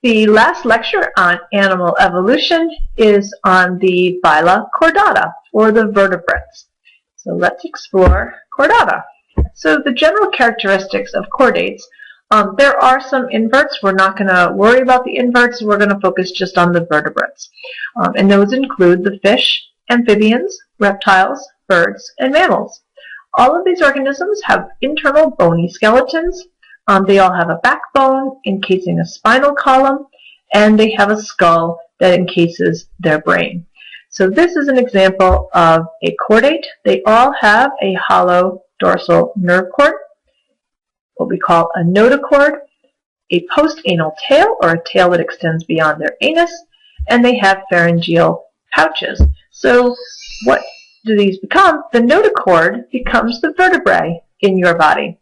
The last lecture on animal evolution is on the phyla Chordata, or the vertebrates. So let's explore Chordata. So the general characteristics of chordates, there are some inverts. We're not going to worry about the inverts. We're going to focus just on the vertebrates. And those include the fish, amphibians, reptiles, birds, and mammals. All of these organisms have internal bony skeletons. They all have a backbone encasing a spinal column, and they have a skull that encases their brain. So this is an example of a chordate. They all have a hollow dorsal nerve cord, what we call a notochord, a postanal tail, or a tail that extends beyond their anus, and they have pharyngeal pouches. So what do these become? The notochord becomes the vertebrae in your body.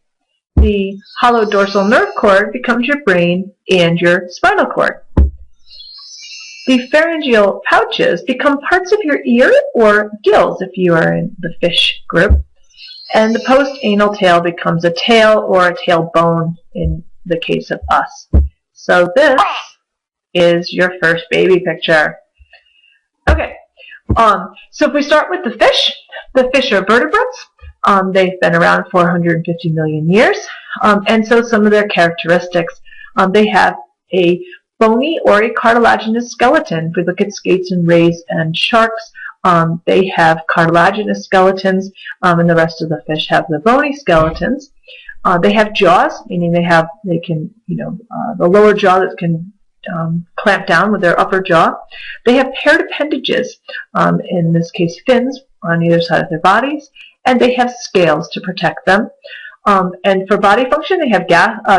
The hollow dorsal nerve cord becomes your brain and your spinal cord. The pharyngeal pouches become parts of your ear or gills if you are in the fish group. And the postanal tail becomes a tail or a tailbone in the case of us. So this is your first baby picture. Okay, so if we start with the fish are vertebrates. They've been around 450 million years, and so some of their characteristics, they have a bony or a cartilaginous skeleton. If we look at skates and rays and sharks, they have cartilaginous skeletons, and the rest of the fish have the bony skeletons. They have jaws, meaning the lower jaw that can clamp down with their upper jaw. They have paired appendages, in this case fins, on either side of their bodies. And they have scales to protect them. And for body function, they have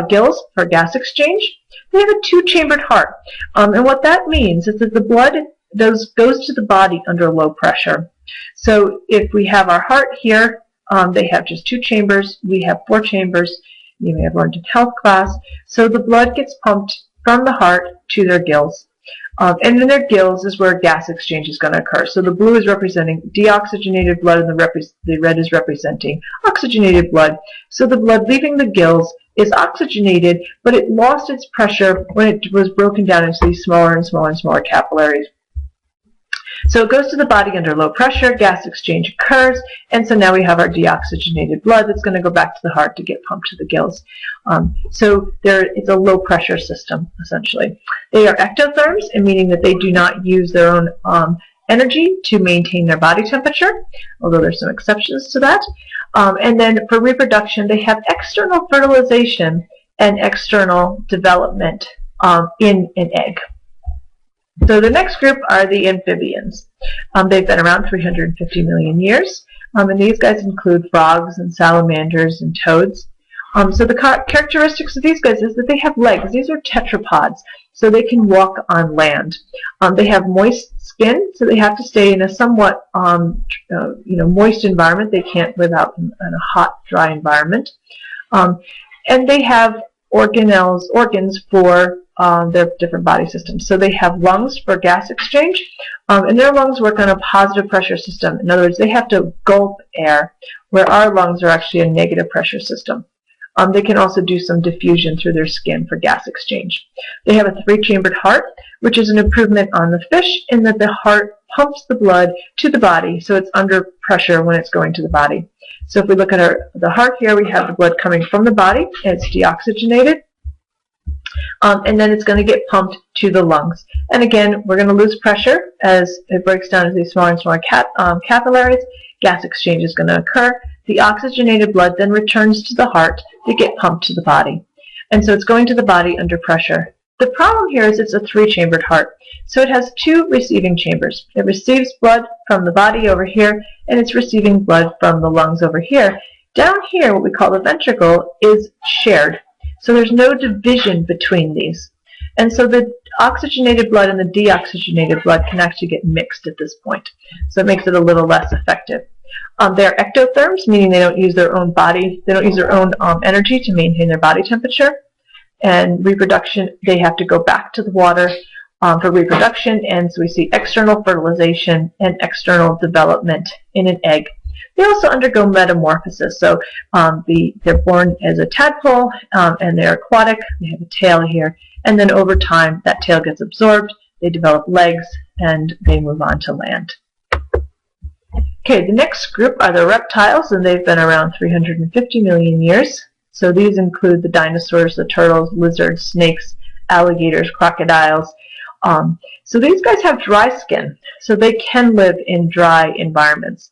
gills for gas exchange. They have a two-chambered heart. And what that means is that the blood goes to the body under low pressure. So if we have our heart here, they have just two chambers. We have four chambers. You may have learned in health class. So the blood gets pumped from the heart to their gills. And in their gills is where gas exchange is going to occur. So the blue is representing deoxygenated blood, and the red is representing oxygenated blood. So the blood leaving the gills is oxygenated, but it lost its pressure when it was broken down into these smaller and smaller and smaller capillaries. So it goes to the body under low pressure, gas exchange occurs, and so now we have our deoxygenated blood that's going to go back to the heart to get pumped to the gills. So it's a low pressure system, essentially. They are ectotherms, meaning that they do not use their own energy to maintain their body temperature, although there's some exceptions to that. And then for reproduction, they have external fertilization and external development in an egg. So the next group are the amphibians. They've been around 350 million years, and these guys include frogs and salamanders and toads. So the characteristics of these guys is that they have legs. These are tetrapods, so they can walk on land. They have moist skin, so they have to stay in a somewhat moist environment. They can't live out in a hot, dry environment. And they have organs for their different body systems. So they have lungs for gas exchange, and their lungs work on a positive pressure system. In other words, they have to gulp air, where our lungs are actually a negative pressure system. They can also do some diffusion through their skin for gas exchange. They have a three-chambered heart, which is an improvement on the fish in that the heart pumps the blood to the body, so it's under pressure when it's going to the body. So if we look at the heart here, we have the blood coming from the body, and it's deoxygenated. And then it's going to get pumped to the lungs. And again, we're going to lose pressure as it breaks down into these smaller and smaller capillaries. Gas exchange is going to occur. The oxygenated blood then returns to the heart to get pumped to the body. And so it's going to the body under pressure. The problem here is it's a three-chambered heart. So it has two receiving chambers. It receives blood from the body over here, and it's receiving blood from the lungs over here. Down here, what we call the ventricle, is shared. So there's no division between these. And so the oxygenated blood and the deoxygenated blood can actually get mixed at this point. So it makes it a little less effective. They're ectotherms, meaning they don't use their own energy to maintain their body temperature. And reproduction, they have to go back to the water for reproduction. And so we see external fertilization and external development in an egg. They also undergo metamorphosis. So they're born as a tadpole, and they're aquatic. They have a tail here, and then over time that tail gets absorbed, they develop legs, and they move on to land. Okay, the next group are the reptiles, and they've been around 350 million years. So these include the dinosaurs, the turtles, lizards, snakes, alligators, crocodiles. So these guys have dry skin, so they can live in dry environments.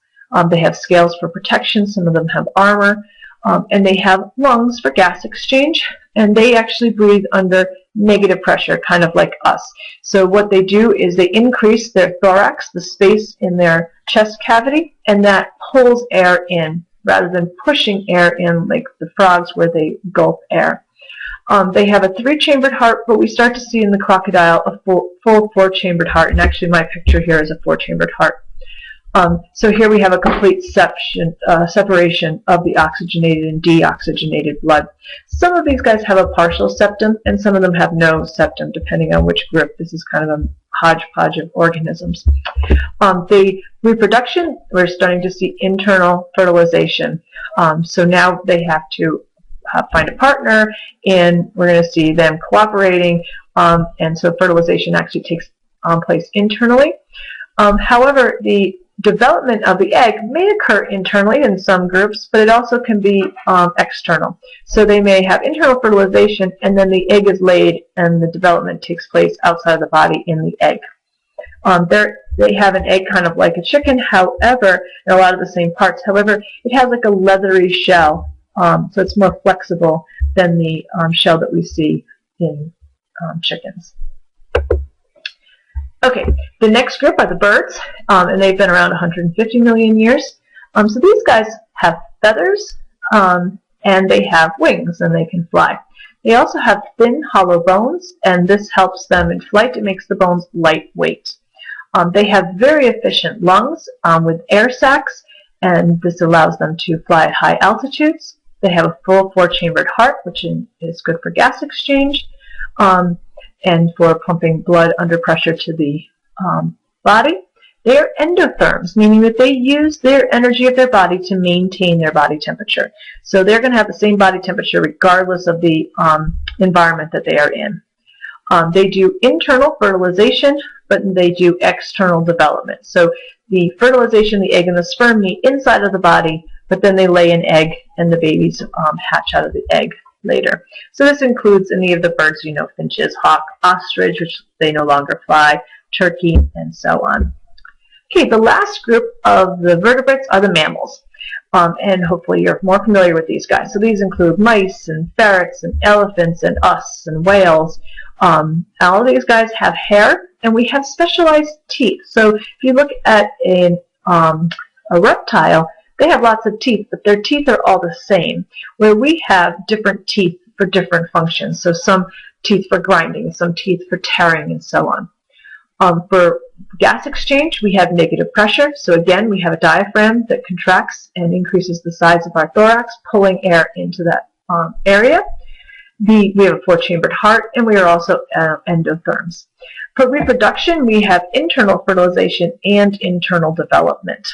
They have scales for protection, some of them have armor, and they have lungs for gas exchange, and they actually breathe under negative pressure, kind of like us. So what they do is they increase their thorax, the space in their chest cavity, and that pulls air in rather than pushing air in like the frogs where they gulp air. They have a 3-chambered heart, but we start to see in the crocodile a full 4-chambered heart, and actually my picture here is a 4-chambered heart. So here we have a complete separation of the oxygenated and deoxygenated blood. Some of these guys have a partial septum, and some of them have no septum, depending on which group. This is kind of a hodgepodge of organisms. The reproduction, we're starting to see internal fertilization. So now they have to find a partner, and we're going to see them cooperating, and so fertilization actually takes place internally. However, the development of the egg may occur internally in some groups, but it also can be external. So they may have internal fertilization, and then the egg is laid, and the development takes place outside of the body in the egg. They have an egg kind of like a chicken, however, in a lot of the same parts. However, it has like a leathery shell, so it's more flexible than the shell that we see in chickens. Okay, the next group are the birds, and they've been around 150 million years. So these guys have feathers, and they have wings, and they can fly. They also have thin, hollow bones, and this helps them in flight. It makes the bones lightweight. They have very efficient lungs with air sacs, and this allows them to fly at high altitudes. They have a full 4-chambered heart, which is good for gas exchange, and for pumping blood under pressure to the body. They are endotherms, meaning that they use their energy of their body to maintain their body temperature. So they're going to have the same body temperature regardless of the environment that they are in. They do internal fertilization, but they do external development. So the fertilization, the egg and the sperm meet inside of the body, but then they lay an egg, and the babies hatch out of the egg later. So this includes any of the birds you know, finches, hawk, ostrich, which they no longer fly, turkey, and so on. Okay, the last group of the vertebrates are the mammals, and hopefully you're more familiar with these guys. So these include mice and ferrets and elephants and us and whales. All of these guys have hair, and we have specialized teeth. So if you look at a reptile, they have lots of teeth, but their teeth are all the same, where we have different teeth for different functions. So some teeth for grinding, some teeth for tearing, and so on. For gas exchange, we have negative pressure. So again, we have a diaphragm that contracts and increases the size of our thorax, pulling air into that area. We have a 4-chambered heart, and we are also endotherms. For reproduction, we have internal fertilization and internal development.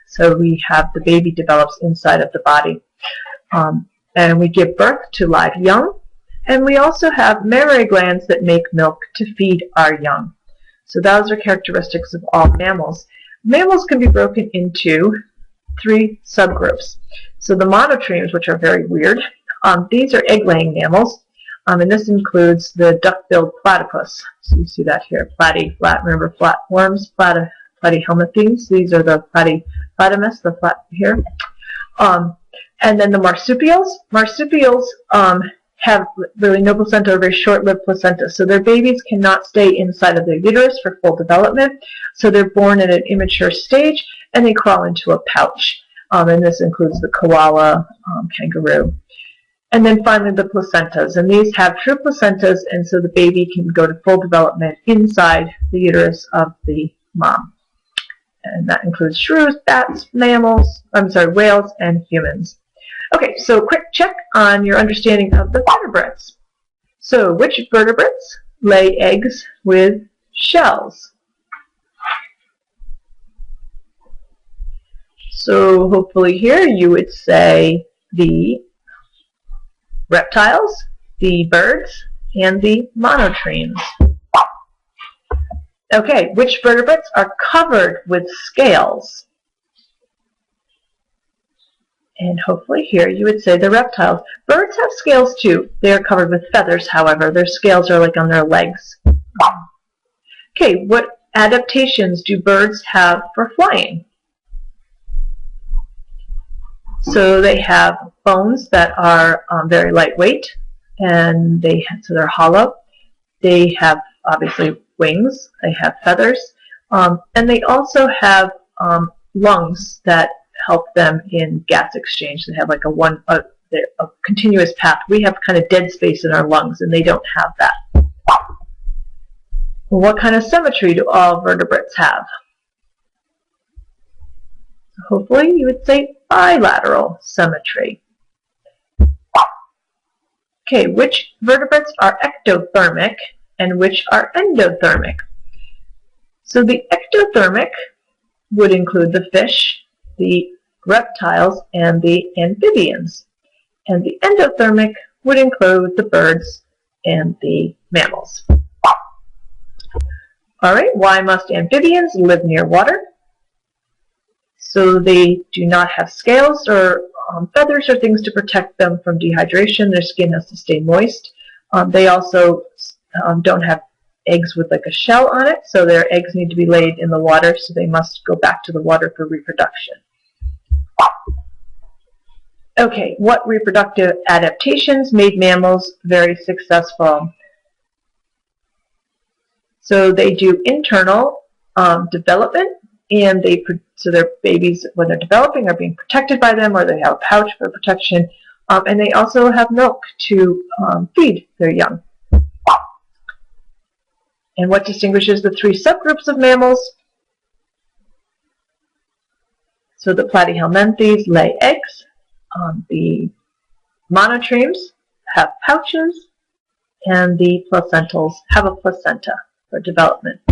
So we have the baby develops inside of the body, and we give birth to live young, and we also have mammary glands that make milk to feed our young. So those are characteristics of all mammals. Mammals can be broken into 3 subgroups. So the monotremes, which are very weird, these are egg-laying mammals, and this includes the duck-billed platypus. So you see that here, remember flatworms, platyhelminthes. These are the platymus, the flat here. And then the marsupials. Marsupials have really no placenta or very short-lived placenta, so their babies cannot stay inside of their uterus for full development, so they're born at an immature stage, and they crawl into a pouch. And this includes the koala, kangaroo. And then finally the placentas, and these have true placentas, and so the baby can go to full development inside the uterus of the mom. And that includes shrews, bats, whales, and humans. Okay, so quick check on your understanding of the vertebrates. So which vertebrates lay eggs with shells? So hopefully here you would say the reptiles, the birds, and the monotremes. Okay, which vertebrates are covered with scales? And hopefully here you would say the reptiles. Birds have scales too. They are covered with feathers, however. Their scales are like on their legs. Okay, what adaptations do birds have for flying? So they have bones that are very lightweight, and so they're hollow. They have obviously wings. They have feathers, and they also have lungs that help them in gas exchange. They have like a continuous path. We have kind of dead space in our lungs, and they don't have that. Well, what kind of symmetry do all vertebrates have? Hopefully you would say bilateral symmetry. Okay, which vertebrates are ectothermic and which are endothermic? So the ectothermic would include the fish, the reptiles, and the amphibians. And the endothermic would include the birds and the mammals. All right, why must amphibians live near water? So they do not have scales or feathers or things to protect them from dehydration. Their skin has to stay moist. They also don't have eggs with like a shell on it, so their eggs need to be laid in the water, so they must go back to the water for reproduction. Okay, what reproductive adaptations made mammals very successful? So they do internal development, and so their babies, when they're developing, are being protected by them, or they have a pouch for protection, and they also have milk to feed their young. And what distinguishes the three subgroups of mammals? So the platyhelminthes lay eggs. The monotremes have pouches, and the placentals have a placenta for development.